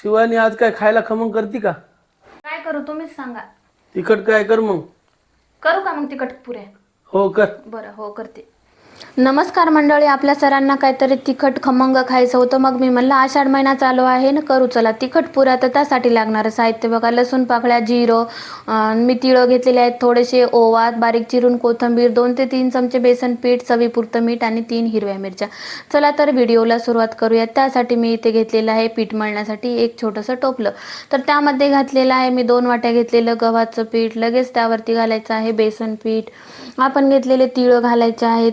शिवानी आज काय खायला खमंग करती का? काय करू तुम्हीच सांगा. तिखट काय कर मग. करू का मग तिखट पुऱ्या? हो कर. बरं हो करते. नमस्कार मंडळी, आपल्या सरांना काहीतरी तिखट खमंग खायचं होतं. मग मी म्हणलं आषाढ महिना चालू आहे ना, करू चला तिखट पुऱ्या. तर त्यासाठी लागणारं साहित्य बघा, लसूण पाकळ्या, जिरं, मी तिळं घेतलेले आहेत, थोडेसे ओवा, बारीक चिरून कोथिंबीर, 2 ते 3 चमचे बेसन पीठ, चवीपुरतं मीठ आणि 3 हिरव्या मिरच्या. चला तर व्हिडिओला सुरुवात करूया. त्यासाठी मी इथे घेतलेलं आहे पीठ मळण्यासाठी एक छोटंसं टोपलं. तर त्यामध्ये घातलेलं आहे मी 2 वाट्या घेतलेलं गव्हाचं पीठ. लगेच त्यावरती घालायचं आहे बेसन पीठ. आपण घेतलेले तिळं घालायचे आहेत.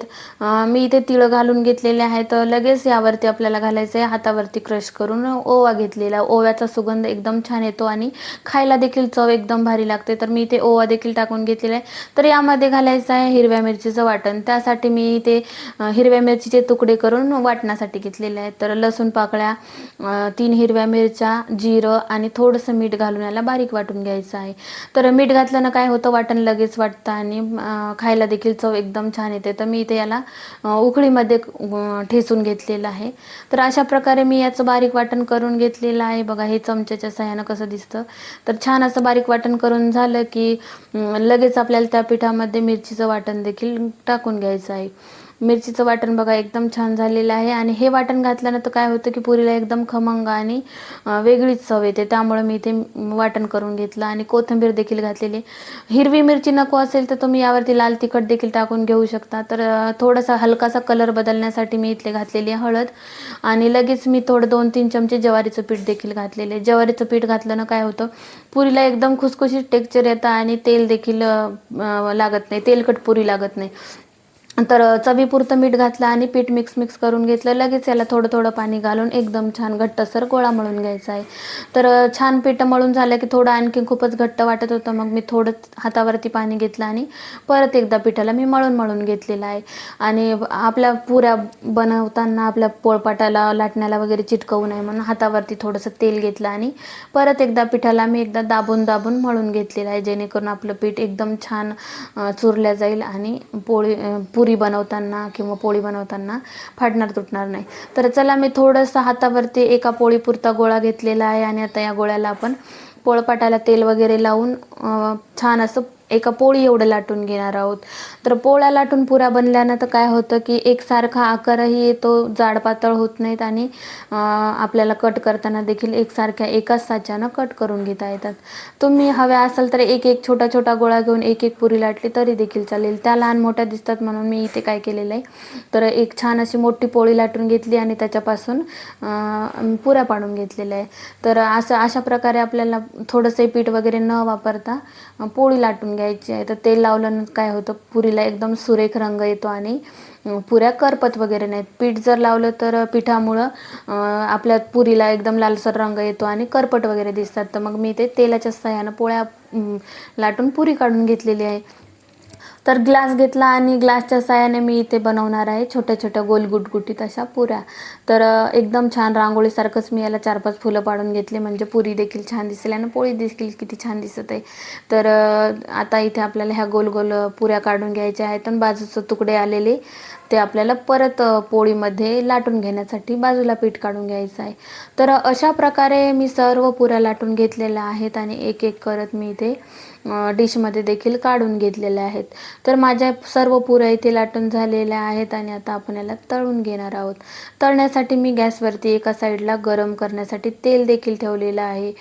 मी इथे तिळं घालून घेतलेले आहेत. लगेच यावरती आपल्याला घालायचं आहे हातावरती क्रश करून ओवा घेतलेला. ओव्याचा सुगंध एकदम छान येतो आणि खायला देखील चव एकदम भारी लागते. तर मी इथे ओवा देखील टाकून घेतलेला आहे. तर यामध्ये घालायचं आहे हिरव्या मिरचीचं वाटण. त्यासाठी मी इथे हिरव्या मिरचीचे तुकडे करून वाटण्यासाठी घेतलेले आहेत. तर लसूण पाकळ्या, 3 हिरव्या मिरच्या, जिरं आणि थोडंसं मीठ घालून याला बारीक वाटून घ्यायचं आहे. तर मीठ घातल्यानं काय होतं, वाटण लगेच वाटतं आणि खायला देखील चव एकदम छान येते. तर मी इथे याला उकळीमध्ये ठेचून घेतलेलं आहे. तर अशा प्रकारे मी याचं बारीक वाटण करून घेतलेलं आहे. बघा हे चमच्याच्या सहाय्यानं कसं दिसतं. तर छान असं बारीक वाटण करून झालं की लगेच आपल्याला त्या पिठामध्ये मिरचीचं वाटण देखील टाकून घ्यायचं आहे. मिरचीचं वाटण बघा एकदम छान झालेलं आहे. आणि हे वाटण घातल्यानंतर काय होतं की पुरीला एकदम खमंग आणि वेगळीच चव येते. त्यामुळे मी इथे वाटण करून घेतलं आणि कोथिंबीर देखील घातलेली. हिरवी मिरची नको असेल तर तुम्ही यावरती लाल तिखट देखील टाकून घेऊ शकता. तर थोडासा हलकासा कलर बदलण्यासाठी मी इथले घातलेली हळद आणि लगेच मी थोडं 2-3 चमचे ज्वारीचं पीठ देखील घातलेले. ज्वारीचं पीठ घातल्यानं काय होतं, पुरीला एकदम खुसखुशीत टेक्स्चर येतं आणि तेल देखील लागत नाही, तेलकट पुरी लागत नाही. तर चवीपुरतं मीठ घातलं आणि पीठ मिक्स करून घेतलं. लगेच याला थोडं थोडं पाणी घालून एकदम छान घट्टसर गोळा मळून घ्यायचा आहे. तर छान पीठ मळून झालं की थोडं आणखी खूपच घट्ट वाटत होतं. मग मी थोडं हातावरती पाणी घेतलं आणि परत एकदा पिठाला मी मळून घेतलेलं आहे. आणि आपल्या पुऱ्या बनवताना आपल्या पोळपाटाला, लाटण्याला वगैरे चिटकवू नये म्हणून हातावरती थोडंसं तेल घेतलं आणि परत एकदा पिठाला मी एकदा दाबून मळून घेतलेलं आहे, जेणेकरून आपलं पीठ एकदम छान चुरल्या जाईल आणि पुरी बनवताना किंवा पोळी बनवताना फाटणार तुटणार नाही. तर चला मी थोडंसं हातावरती एका पोळीपुरता गोळा घेतलेला आहे आणि आता या गोळ्याला आपण पोळपाटाला तेल वगैरे लावून छान असं एका पोळी एवढं लाटून घेणार आहोत. तर पोळ्या लाटून पुऱ्या बनल्यानं तर काय होतं की एकसारखा आकारही येतो, जाड पातळ होत नाहीत आणि आपल्याला कट करताना देखील एकसारख्या एकाच साच्यानं कट करून घेता येतात. तुम्ही हव्या असाल तर एक छोटा छोटा गोळा घेऊन एक पुरी लाटली तरी देखील चालेल. त्या लहान मोठ्या दिसतात म्हणून मी इथे काय केलेलं आहे, तर एक छान अशी मोठी पोळी लाटून घेतली आणि त्याच्यापासून पुऱ्या पाडून घेतलेल्या आहे. तर अशा प्रकारे आपल्याला थोडंसं पीठ वगैरे न वापरता पोळी लाटून घ्यायची आहे. तर तेल लावल्यानं काय होतं, पुरीला एकदम सुरेख रंग येतो आणि पुऱ्या करपत वगैरे नाहीत. पीठ जर लावलं तर पिठामुळं आपल्या पुरीला एकदम लालसर रंग येतो आणि करपट वगैरे दिसतात. तर मग मी ते तेलाच्या सहाय्यानं पोळ्या लाटून पुरी काढून घेतलेली आहे. तर ग्लास घेतला आणि ग्लासच्या साहाय्याने मी इथे बनवणार आहे छोट्या छोट्या गोल गुटगुटीत अशा पुऱ्या. तर एकदम छान रांगोळीसारखंच मी याला 4-5 फुलं पाडून घेतली, म्हणजे पुरी देखील छान दिसेल आणि पोळी देखील किती छान दिसत आहे. तर आता इथे आपल्याला ह्या गोल गोल पुऱ्या काढून घ्यायच्या आहेत आणि बाजूचे तुकडे आलेले ते आपल्याला परत पोळीमध्ये लाटून घेण्यासाठी बाजूला पीठ काढून घ्यायचं आहे. तर अशा प्रकारे मी सर्व पुऱ्या लाटून घेतलेल्या आहेत आणि एक करत मी इथे डिशमध्ये देखील काढून घेतलेल्या आहेत. तर माझ्या सर्व पुऱ्या इथे लाटून झालेल्या आहेत आणि आता आपण याला तळून घेणार आहोत. तळण्यासाठी मी गॅसवरती एका साईडला गरम करण्यासाठी तेल देखील ठेवलेलं आहे.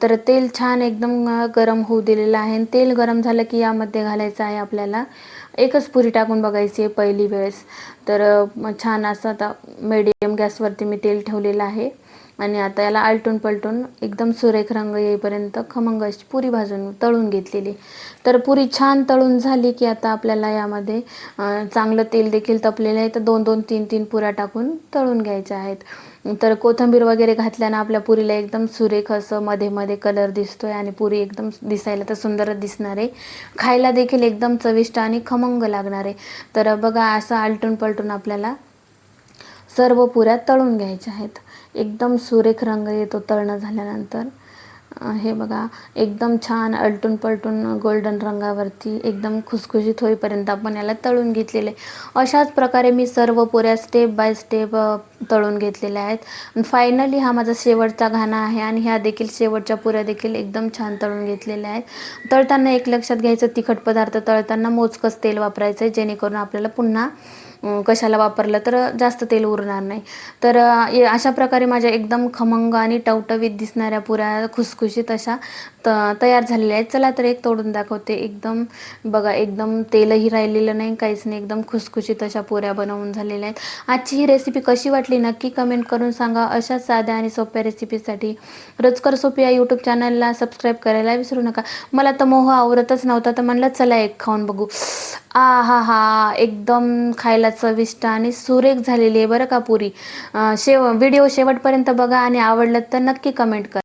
तर तेल छान एकदम गरम होऊ दिलेलं आहे आणि तेल गरम झालं की यामध्ये घालायचं आहे आपल्याला एकच पुरी टाकून बघायची आहे पहिली वेळेस. तर छान असं आता मीडियम गॅसवरती मी तेल ठेवलेलं आहे आणि आता याला आलटून पलटून एकदम सुरेख रंग येईपर्यंत खमंग अशी पुरी भाजून तळून घेतलेली. तर पुरी छान तळून झाली की आता आपल्याला यामध्ये चांगलं तेल देखील तपलेलं आहे. तर 2-2, 3-3 पुऱ्या टाकून तळून घ्यायच्या आहेत. तर कोथिंबीर वगैरे घातल्यानं आपल्या पुरीला एकदम सुरेख असं मध्ये मध्ये कलर दिसतोय आणि पुरी एकदम दिसायला तर सुंदरच दिसणार आहे, खायला देखील एकदम चविष्ट आणि खमंग लागणार आहे. तर बघा असं आलटून पलटून आपल्याला सर्व पुऱ्या तळून घ्यायच्या आहेत. एकदम सुरेख रंग येतो तळणं झाल्यानंतर हे बघा एकदम छान आलटून पलटून गोल्डन रंगावरती एकदम खुसखुशीत होईपर्यंत आपण याला तळून घेतलेले. अशाच प्रकारे मी सर्व पुऱ्या स्टेप बाय स्टेप तळून घेतलेल्या आहेत. फायनली हा माझा शेवटचा घाणा आहे आणि ह्या देखील शेवटच्या पुऱ्या देखील एकदम छान तळून घेतलेल्या आहेत. तळताना एक लक्षात घ्यायचं, तिखट पदार्थ तळताना मोजकंच तेल वापरायचं आहे, जेणेकरून आपल्याला पुन्हा कशाला वापरलं तर जास्त तेल उरणार नाही. तर अशा प्रकारे माझ्या एकदम खमंग आणि टवटवीत दिसणाऱ्या पुऱ्या खुसखुशीत अशा तयार झालेल्या आहेत. चला तर एक तोडून दाखवते. एकदम बघा, एकदम तेलही राहिलेलं नाही, काहीच नाही, एकदम खुसखुशीत अशा पुऱ्या बनवून झालेल्या आहेत. आजची ही रेसिपी कशी वाटली नक्की कमेंट करून सांगा. अशाच साध्या आणि सोप्या रेसिपीसाठी रोजकर सोपी या यूट्यूब चॅनलला सबस्क्राईब करायला विसरू नका. मला तर मोह आवरतच नव्हता, तर म्हणलं चला एक खाऊन बघू. हा हा, एकदम खायला चविष्ट आणि सुरेख झालेली आहे बरं का पुरी. व्हिडिओ शेवटपर्यंत बघा आणि आवडलं तर नक्की कमेंट करा.